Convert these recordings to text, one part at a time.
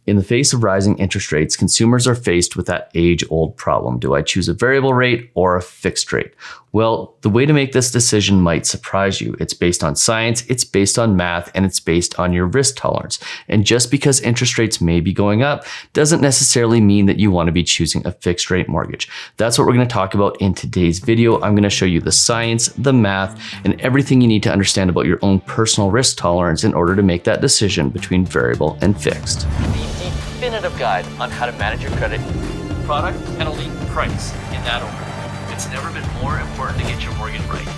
In the face of rising interest rates, consumers are faced with that age-old problem. Do I choose a variable rate or a fixed rate? Well, the way to make this decision might surprise you. It's based on science, it's based on math, and it's based on your risk tolerance. And just because interest rates may be going up doesn't necessarily mean that you want to be choosing a fixed rate mortgage. That's what we're going to talk about in today's video. I'm going to show you the science, the math, and everything you need to understand about your own personal risk tolerance in order to make that decision between variable and fixed. The definitive guide on how to manage your credit: product, penalty, price, in that order. It's never been more important to get your mortgage right.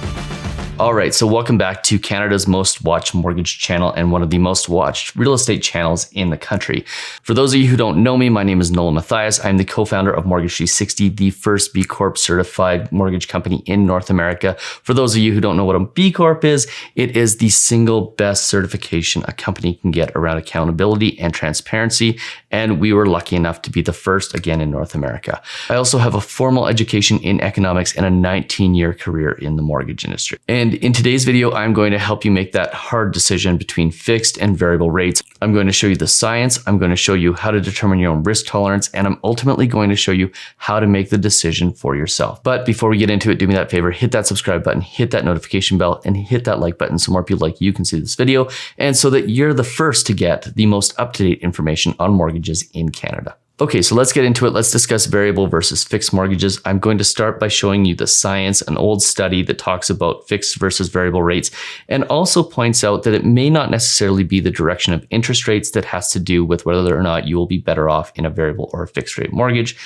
All right, so welcome back to Canada's most watched mortgage channel and one of the most watched real estate channels in the country. For those of you who don't know me, my name is Nolan Matthias. I'm the co-founder of Mortgage 360, the first B Corp certified mortgage company in North America. For those of you who don't know what a B Corp is, it is the single best certification a company can get around accountability and transparency. And we were lucky enough to be the first again in North America. I also have a formal education in economics and a 19-year career in the mortgage industry. And in today's video, I'm going to help you make that hard decision between fixed and variable rates. I'm going to show you the science, I'm going to show you how to determine your own risk tolerance, and I'm ultimately going to show you how to make the decision for yourself. But before we get into it, do me that favor, hit that subscribe button, hit that notification bell, and hit that like button so more people like you can see this video, and so that you're the first to get the most up-to-date information on mortgages in Canada. Okay, so let's get into it. Let's discuss variable versus fixed mortgages. I'm going to start by showing you the science, an old study that talks about fixed versus variable rates, and also points out that it may not necessarily be the direction of interest rates that has to do with whether or not you will be better off in a variable or a fixed rate mortgage.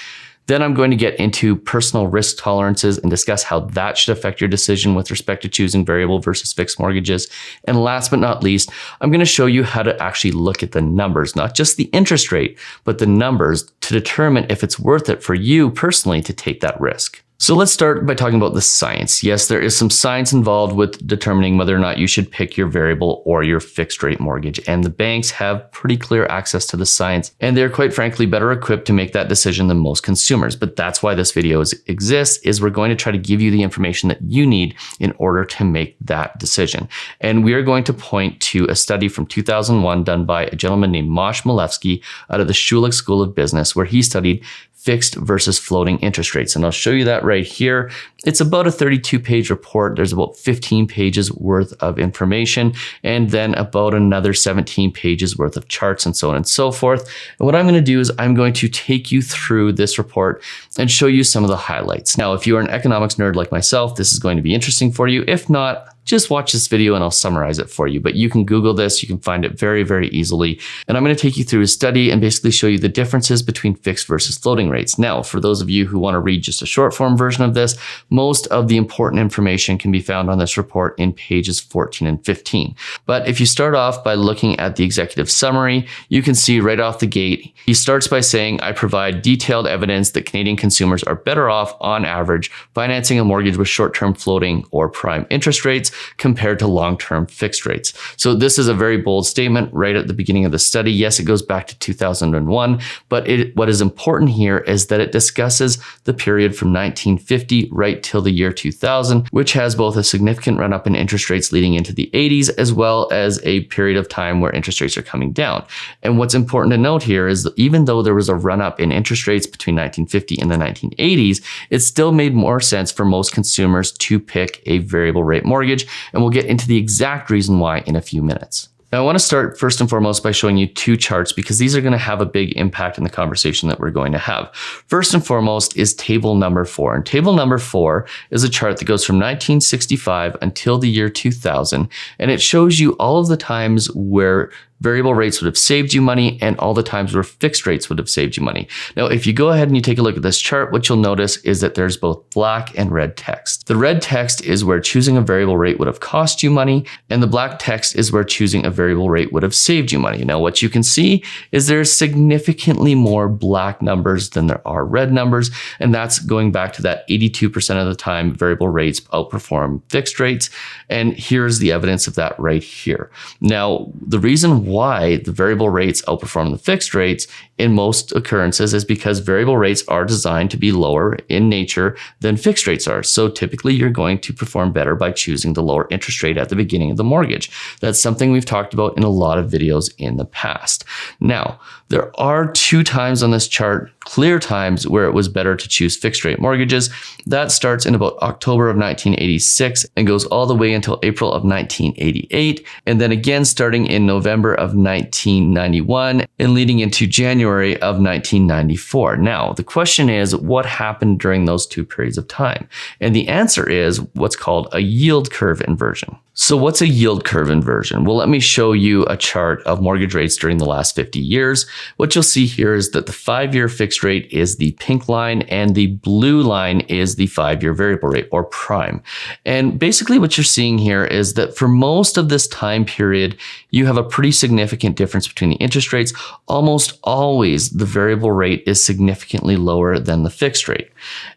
Then I'm going to get into personal risk tolerances and discuss how that should affect your decision with respect to choosing variable versus fixed mortgages. And last but not least, I'm going to show you how to actually look at the numbers, not just the interest rate, but the numbers to determine if it's worth it for you personally to take that risk. So let's start by talking about the science. Yes, there is some science involved with determining whether or not you should pick your variable or your fixed rate mortgage. And the banks have pretty clear access to the science, and they're quite frankly better equipped to make that decision than most consumers. But that's why this video exists, is we're going to try to give you the information that you need in order to make that decision. And we are going to point to a study from 2001 done by a gentleman named Mosh Milevsky out of the Schulich School of Business, where he studied fixed versus floating interest rates. And I'll show you that right here. It's about a 32-page report. There's about 15 pages worth of information, and then about another 17 pages worth of charts and so on and so forth. And what I'm going to do is I'm going to take you through this report and show you some of the highlights. Now, if you are an economics nerd like myself, this is going to be interesting for you. If not, just watch this video and I'll summarize it for you. But you can Google this, you can find it very, very easily. And I'm going to take you through a study and basically show you the differences between fixed versus floating rates. Now, for those of you who want to read just a short form version of this, most of the important information can be found on this report in pages 14 and 15. But if you start off by looking at the executive summary, you can see right off the gate, he starts by saying, I provide detailed evidence that Canadian consumers are better off on average financing a mortgage with short-term floating or prime interest rates compared to long-term fixed rates. So this is a very bold statement right at the beginning of the study. Yes, it goes back to 2001, but what is important here is that it discusses the period from 1950 right till the year 2000, which has both a significant run-up in interest rates leading into the 80s, as well as a period of time where interest rates are coming down. And what's important to note here is that even though there was a run-up in interest rates between 1950 and the 1980s, it still made more sense for most consumers to pick a variable rate mortgage. And we'll get into the exact reason why in a few minutes. Now, I want to start first and foremost by showing you two charts because these are going to have a big impact in the conversation that we're going to have. First and foremost is table number 4. And table number 4 is a chart that goes from 1965 until the year 2000. And it shows you all of the times where variable rates would have saved you money and all the times where fixed rates would have saved you money. Now, if you go ahead and you take a look at this chart, what you'll notice is that there's both black and red text. The red text is where choosing a variable rate would have cost you money, and the black text is where choosing a variable rate would have saved you money. Now, what you can see is there's significantly more black numbers than there are red numbers, and that's going back to that 82% of the time variable rates outperform fixed rates. And here's the evidence of that right here. Now, the reason why the variable rates outperform the fixed rates in most occurrences is because variable rates are designed to be lower in nature than fixed rates are. So typically you're going to perform better by choosing the lower interest rate at the beginning of the mortgage. That's something we've talked about in a lot of videos in the past. Now, there are 2 times on this chart, clear times where it was better to choose fixed rate mortgages. That starts in about October of 1986 and goes all the way until April of 1988. And then again, starting in November of 1991 and leading into January of 1994. Now, the question is, what happened during those 2 periods of time? And the answer is what's called a yield curve inversion. So what's a yield curve inversion? Well, let me show you a chart of mortgage rates during the last 50 years. What you'll see here is that the 5-year fixed rate is the pink line and the blue line is the 5-year variable rate, or prime. And basically what you're seeing here is that for most of this time period, you have a pretty significant difference between the interest rates. Almost always the variable rate is significantly lower than the fixed rate.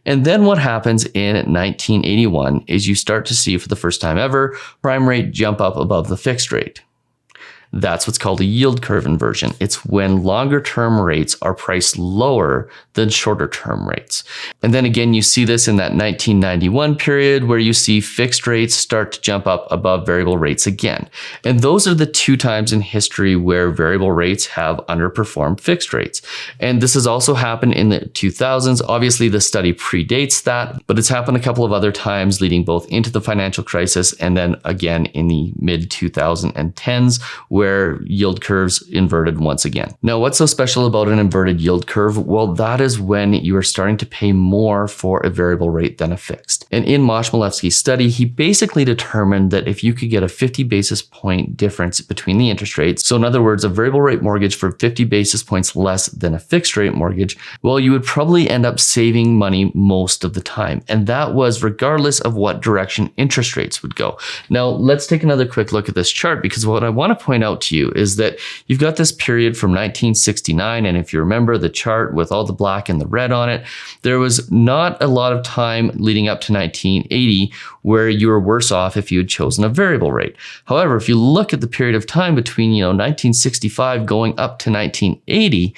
And then what happens in 1981 is you start to see, for the first time ever, prime rate jump up above the fixed rate. That's what's called a yield curve inversion. It's when longer term rates are priced lower than shorter term rates. And then again, you see this in that 1991 period where you see fixed rates start to jump up above variable rates again. And those are the 2 times in history where variable rates have underperformed fixed rates. And this has also happened in the 2000s. Obviously, the study predates that, but it's happened a couple of other times leading both into the financial crisis and then again in the mid 2010s, where yield curves inverted once again. Now, what's so special about an inverted yield curve? Well, that is when you are starting to pay more for a variable rate than a fixed. And in Moshmalevsky's study, he basically determined that if you could get a 50 basis point difference between the interest rates, so in other words, a variable rate mortgage for 50 basis points less than a fixed rate mortgage, well, you would probably end up saving money most of the time. And that was regardless of what direction interest rates would go. Now, let's take another quick look at this chart, because what I want to point out to you is that you've got this period from 1969, and if you remember the chart with all the black and the red on it, there was not a lot of time leading up to 1980 where you were worse off if you had chosen a variable rate. However, if you look at the period of time between 1965 going up to 1980,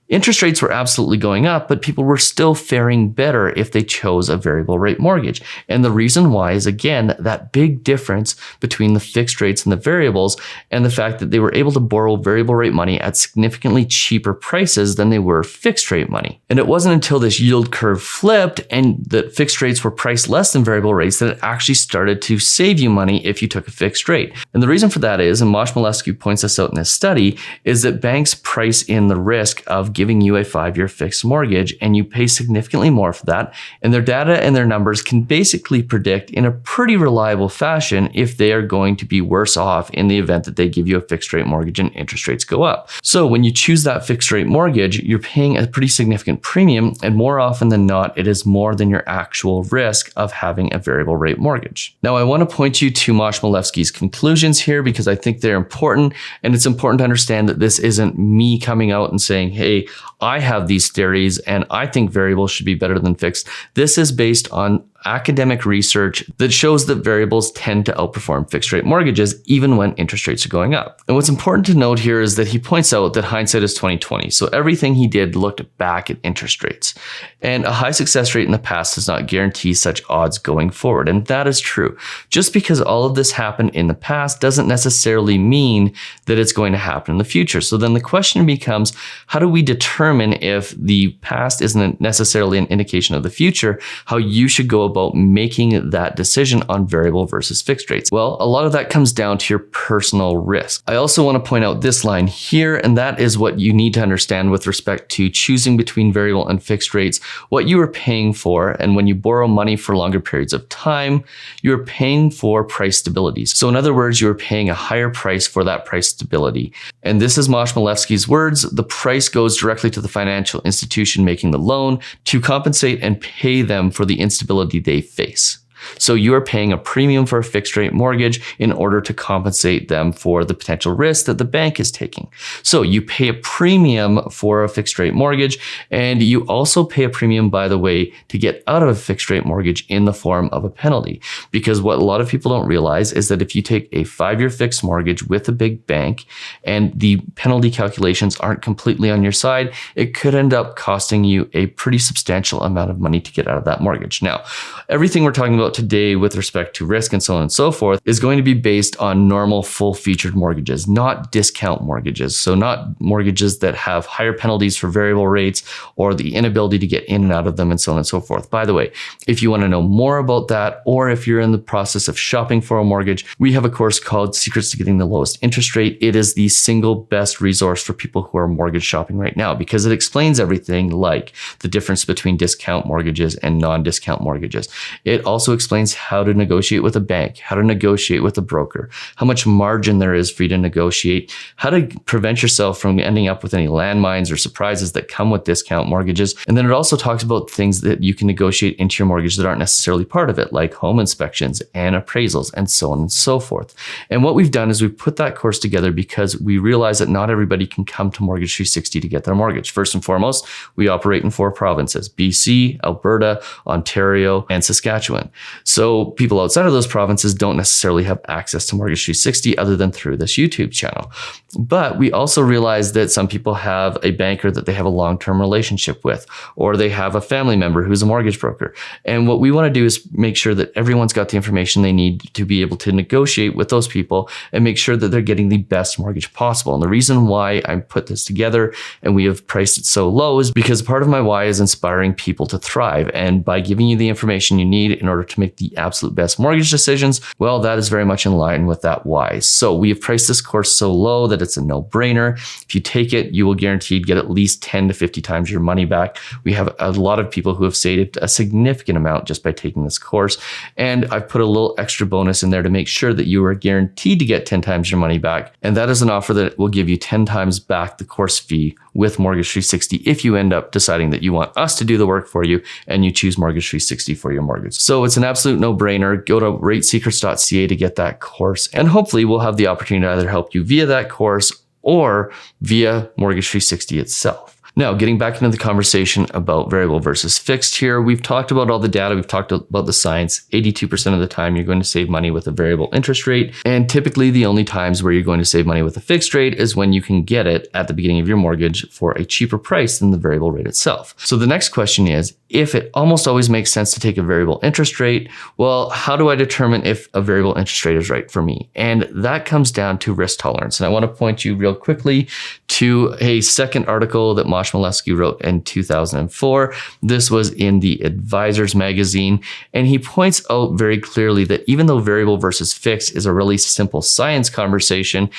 interest rates were absolutely going up, but people were still faring better if they chose a variable rate mortgage. And the reason why is, again, that big difference between the fixed rates and the variables, and the fact that they were able to borrow variable rate money at significantly cheaper prices than they were fixed rate money. And it wasn't until this yield curve flipped and that fixed rates were priced less than variable rates that it actually started to save you money if you took a fixed rate. And the reason for that is, and Moshmalevsky points this out in his study, is that banks price in the risk of giving you a 5-year fixed mortgage, and you pay significantly more for that. And their data and their numbers can basically predict in a pretty reliable fashion if they are going to be worse off in the event that they give you a fixed rate mortgage and interest rates go up. So when you choose that fixed rate mortgage, you're paying a pretty significant premium, and more often than not, it is more than your actual risk of having a variable rate mortgage. Now, I want to point you to Moshmalevsky's conclusions here because I think they're important, and it's important to understand that this isn't me coming out and saying, hey, I have these theories and I think variables should be better than fixed. This is based on academic research that shows that variables tend to outperform fixed rate mortgages even when interest rates are going up. And what's important to note here is that he points out that hindsight is 20/20. So everything he did looked back at interest rates. And a high success rate in the past does not guarantee such odds going forward. And that is true. Just because all of this happened in the past doesn't necessarily mean that it's going to happen in the future. So then the question becomes, how do we determine if the past isn't necessarily an indication of the future, how you should go about making that decision on variable versus fixed rates? Well, a lot of that comes down to your personal risk. I also want to point out this line here, and that is what you need to understand with respect to choosing between variable and fixed rates, what you are paying for. And when you borrow money for longer periods of time, you're paying for price stability. So in other words, you're paying a higher price for that price stability. And this is Moshmalevsky's words: the price goes directly to the financial institution making the loan to compensate and pay them for the instability they face. So you are paying a premium for a fixed rate mortgage in order to compensate them for the potential risk that the bank is taking. So you pay a premium for a fixed rate mortgage, and you also pay a premium, by the way, to get out of a fixed rate mortgage in the form of a penalty. Because what a lot of people don't realize is that if you take a 5-year fixed mortgage with a big bank and the penalty calculations aren't completely on your side, it could end up costing you a pretty substantial amount of money to get out of that mortgage. Now, everything we're talking about today with respect to risk and so on and so forth is going to be based on normal full-featured mortgages, not discount mortgages. So not mortgages that have higher penalties for variable rates or the inability to get in and out of them and so on and so forth. By the way, if you want to know more about that, or if you're in the process of shopping for a mortgage, we have a course called Secrets to Getting the Lowest Interest Rate. It is the single best resource for people who are mortgage shopping right now because it explains everything like the difference between discount mortgages and non-discount mortgages. It also explains how to negotiate with a bank, how to negotiate with a broker, how much margin there is for you to negotiate, how to prevent yourself from ending up with any landmines or surprises that come with discount mortgages. And then it also talks about things that you can negotiate into your mortgage that aren't necessarily part of it, like home inspections and appraisals and so on and so forth. And what we've done is we've put that course together because we realize that not everybody can come to Mortgage 360 to get their mortgage. First and foremost, we operate in 4 provinces: BC, Alberta, Ontario, and Saskatchewan. So people outside of those provinces don't necessarily have access to Mortgage 360 other than through this YouTube channel. But we also realize that some people have a banker that they have a long-term relationship with, or they have a family member who's a mortgage broker. And what we want to do is make sure that everyone's got the information they need to be able to negotiate with those people and make sure that they're getting the best mortgage possible. And the reason why I put this together and we have priced it so low is because part of my why is inspiring people to thrive. And by giving you the information you need in order to make the absolute best mortgage decisions, well, that is very much in line with that why. So we have priced this course so low that it's a no-brainer. If you take it, you will guaranteed get at least 10 to 50 times your money back. We have a lot of people who have saved a significant amount just by taking this course. And I've put a little extra bonus in there to make sure that you are guaranteed to get 10 times your money back. And that is an offer that will give you 10 times back the course fee with Mortgage 360 if you end up deciding that you want us to do the work for you and you choose Mortgage 360 for your mortgage. So it's an absolute no-brainer. Go to ratesecrets.ca to get that course, and hopefully we'll have the opportunity to either help you via that course or via Mortgage 360 itself. Now, getting back into the conversation about variable versus fixed here, we've talked about all the data, we've talked about the science. 82% of the time you're going to save money with a variable interest rate. And typically the only times where you're going to save money with a fixed rate is when you can get it at the beginning of your mortgage for a cheaper price than the variable rate itself. So the next question is, if it almost always makes sense to take a variable interest rate, well, how do I determine if a variable interest rate is right for me? And that comes down to risk tolerance. And I want to point you real quickly to a second article that Mosh Milewski wrote in 2004. This was in the Advisors magazine, and he points out very clearly that even though variable versus fixed is a really simple science conversation,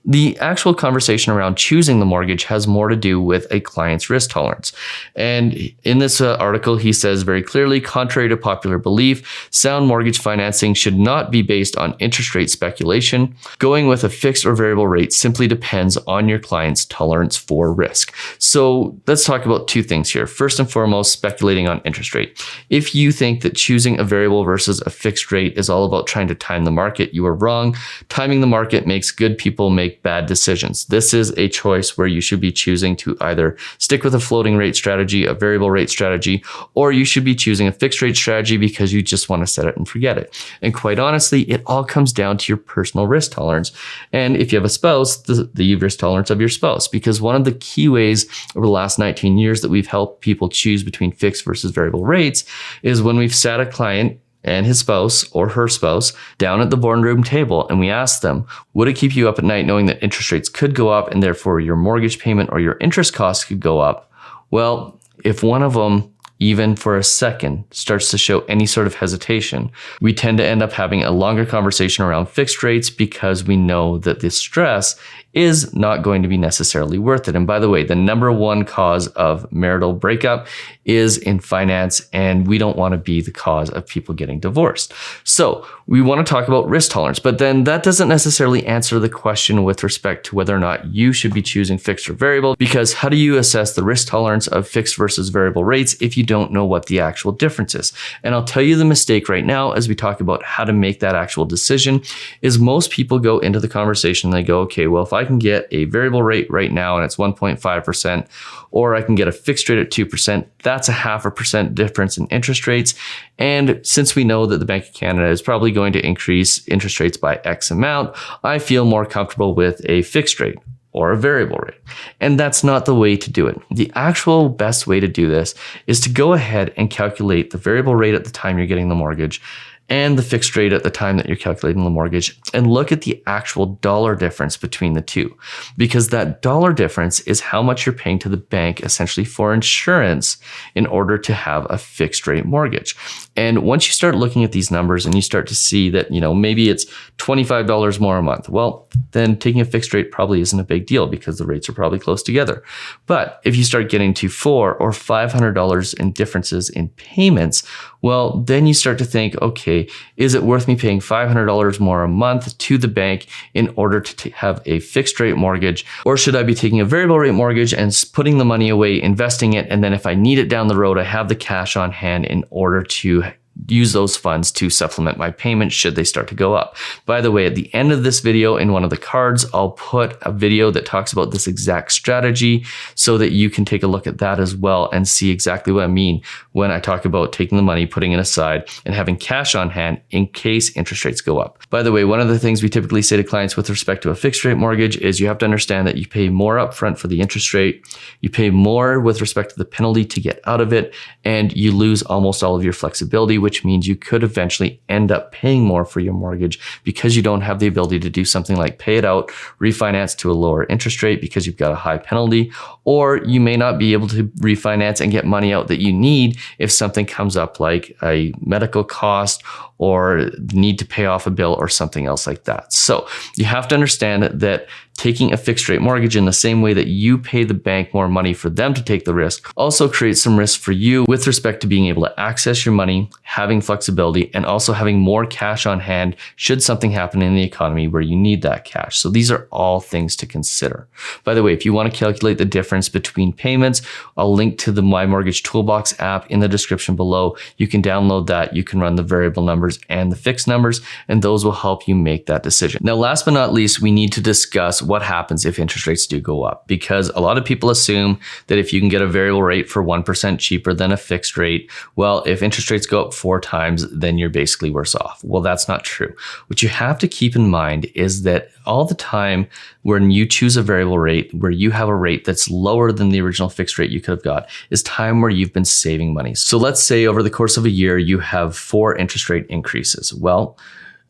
the actual conversation around choosing the mortgage has more to do with a client's risk tolerance. And in this article, he says very clearly, contrary to popular belief, sound mortgage financing should not be based on interest rate speculation. Going with a fixed or variable rate simply depends on your client's tolerance for risk. So let's talk about 2 things here. First and foremost, speculating on interest rate. If you think that choosing a variable versus a fixed rate is all about trying to time the market, you are wrong. Timing the market makes good people make bad decisions. This is a choice where you should be choosing to either stick with a floating rate strategy, a variable rate strategy, or you should be choosing a fixed rate strategy because you just want to set it and forget it. And quite honestly, it all comes down to your personal risk tolerance. And if you have a spouse, the risk tolerance of your spouse, because one of the key ways over the last 19 years that we've helped people choose between fixed versus variable rates is when we've sat a client and his spouse or her spouse down at the boardroom table, and we asked them, would it keep you up at night knowing that interest rates could go up and therefore your mortgage payment or your interest costs could go up? Well, if one of them, even for a second, starts to show any sort of hesitation, we tend to end up having a longer conversation around fixed rates because we know that the stress is not going to be necessarily worth it. And by the way, the number one cause of marital breakup is in finance, and we don't want to be the cause of people getting divorced. So we want to talk about risk tolerance, but then that doesn't necessarily answer the question with respect to whether or not you should be choosing fixed or variable, because how do you assess the risk tolerance of fixed versus variable rates if you don't know what the actual difference is? And I'll tell you the mistake right now as we talk about how to make that actual decision is most people go into the conversation and they go, okay, well, if I can get a variable rate right now and it's 1.5%, or I can get a fixed rate at 2%, that's a 0.5% difference in interest rates. And since we know that the Bank of Canada is probably going to increase interest rates by X amount, I feel more comfortable with a fixed rate or a variable rate. And that's not the way to do it. The actual best way to do this is to go ahead and calculate the variable rate at the time you're getting the mortgage and the fixed rate at the time that you're calculating the mortgage, and look at the actual dollar difference between the two, because that dollar difference is how much you're paying to the bank essentially for insurance in order to have a fixed rate mortgage. And once you start looking at these numbers and you start to see that, maybe it's $25 more a month, well, then taking a fixed rate probably isn't a big deal because the rates are probably close together. But if you start getting to $400 or $500 in differences in payments, well, then you start to think, okay, is it worth me paying $500 more a month to the bank in order to have a fixed rate mortgage? Or should I be taking a variable rate mortgage and putting the money away, investing it, and then if I need it down the road, I have the cash on hand in order to use those funds to supplement my payments should they start to go up. By the way, at the end of this video in one of the cards, I'll put a video that talks about this exact strategy so that you can take a look at that as well and see exactly what I mean when I talk about taking the money, putting it aside, and having cash on hand in case interest rates go up. By the way, one of the things we typically say to clients with respect to a fixed rate mortgage is you have to understand that you pay more upfront for the interest rate, you pay more with respect to the penalty to get out of it, and you lose almost all of your flexibility, which means you could eventually end up paying more for your mortgage because you don't have the ability to do something like pay it out, refinance to a lower interest rate because you've got a high penalty, or you may not be able to refinance and get money out that you need if something comes up like a medical cost or need to pay off a bill or something else like that. So you have to understand that taking a fixed rate mortgage in the same way that you pay the bank more money for them to take the risk also creates some risk for you with respect to being able to access your money, having flexibility, and also having more cash on hand should something happen in the economy where you need that cash. So these are all things to consider. By the way, if you want to calculate the difference between payments, I'll link to the My Mortgage Toolbox app in the description below. You can download that. You can run the variable numbers and the fixed numbers, and those will help you make that decision. Now, last but not least, we need to discuss what happens if interest rates do go up, because a lot of people assume that if you can get a variable rate for 1% cheaper than a fixed rate, well, if interest rates go up 4 times, then you're basically worse off. Well, that's not true. What you have to keep in mind is that all the time when you choose a variable rate where you have a rate that's lower than the original fixed rate you could have got is time where you've been saving money. So let's say over the course of a year, you have 4 interest rate increases. Well,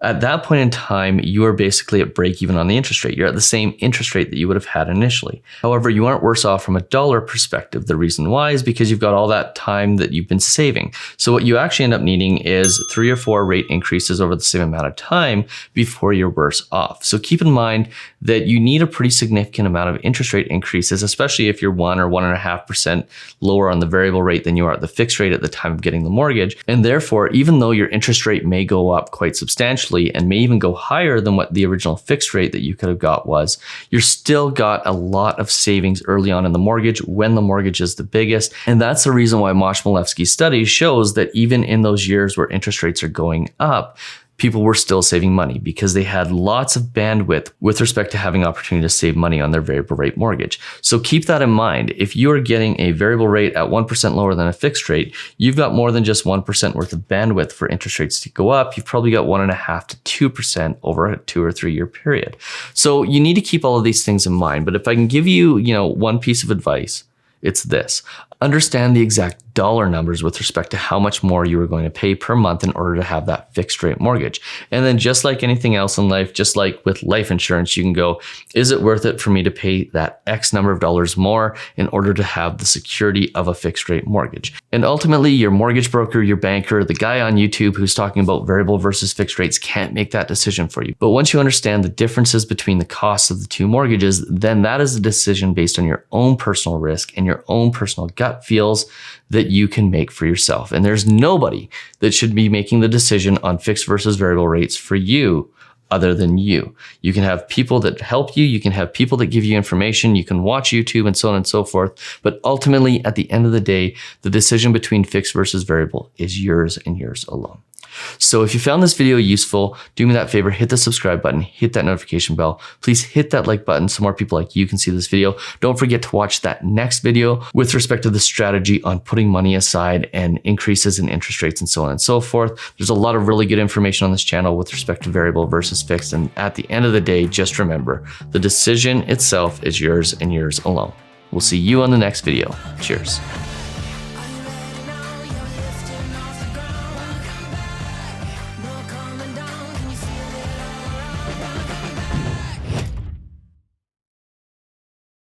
at that point in time, you are basically at break even on the interest rate. You're at the same interest rate that you would have had initially. However, you aren't worse off from a dollar perspective. The reason why is because you've got all that time that you've been saving. So what you actually end up needing is 3 or 4 rate increases over the same amount of time before you're worse off. So keep in mind that you need a pretty significant amount of interest rate increases, especially if you're 1 or 1.5% lower on the variable rate than you are at the fixed rate at the time of getting the mortgage. And therefore, even though your interest rate may go up quite substantially, and may even go higher than what the original fixed rate that you could have got was, you're still got a lot of savings early on in the mortgage when the mortgage is the biggest. And that's the reason why Moshmalevsky's study shows that even in those years where interest rates are going up, people were still saving money because they had lots of bandwidth with respect to having opportunity to save money on their variable rate mortgage. So keep that in mind. If you are getting a variable rate at 1% lower than a fixed rate, you've got more than just 1% worth of bandwidth for interest rates to go up. You've probably got 1.5 to 2% over a 2 or 3 year period. So you need to keep all of these things in mind. But if I can give you, one piece of advice, it's this. understand the exact dollar numbers with respect to how much more you are going to pay per month in order to have that fixed rate mortgage. And then just like anything else in life, just like with life insurance, you can go, is it worth it for me to pay that X number of dollars more in order to have the security of a fixed rate mortgage? And ultimately, your mortgage broker, your banker, the guy on YouTube who's talking about variable versus fixed rates can't make that decision for you. But once you understand the differences between the costs of the two mortgages, then that is a decision based on your own personal risk and your own personal gut feels that you can make for yourself. And there's nobody that should be making the decision on fixed versus variable rates for you other than you. You can have people that help you. You can have people that give you information. You can watch YouTube and so on and so forth. But ultimately, at the end of the day, the decision between fixed versus variable is yours and yours alone. So if you found this video useful, do me that favor, hit the subscribe button, hit that notification bell. Please hit that like button so more people like you can see this video. Don't forget to watch that next video with respect to the strategy on putting money aside and increases in interest rates and so on and so forth. There's a lot of really good information on this channel with respect to variable versus fixed. And at the end of the day, just remember, the decision itself is yours and yours alone. We'll see you on the next video. Cheers.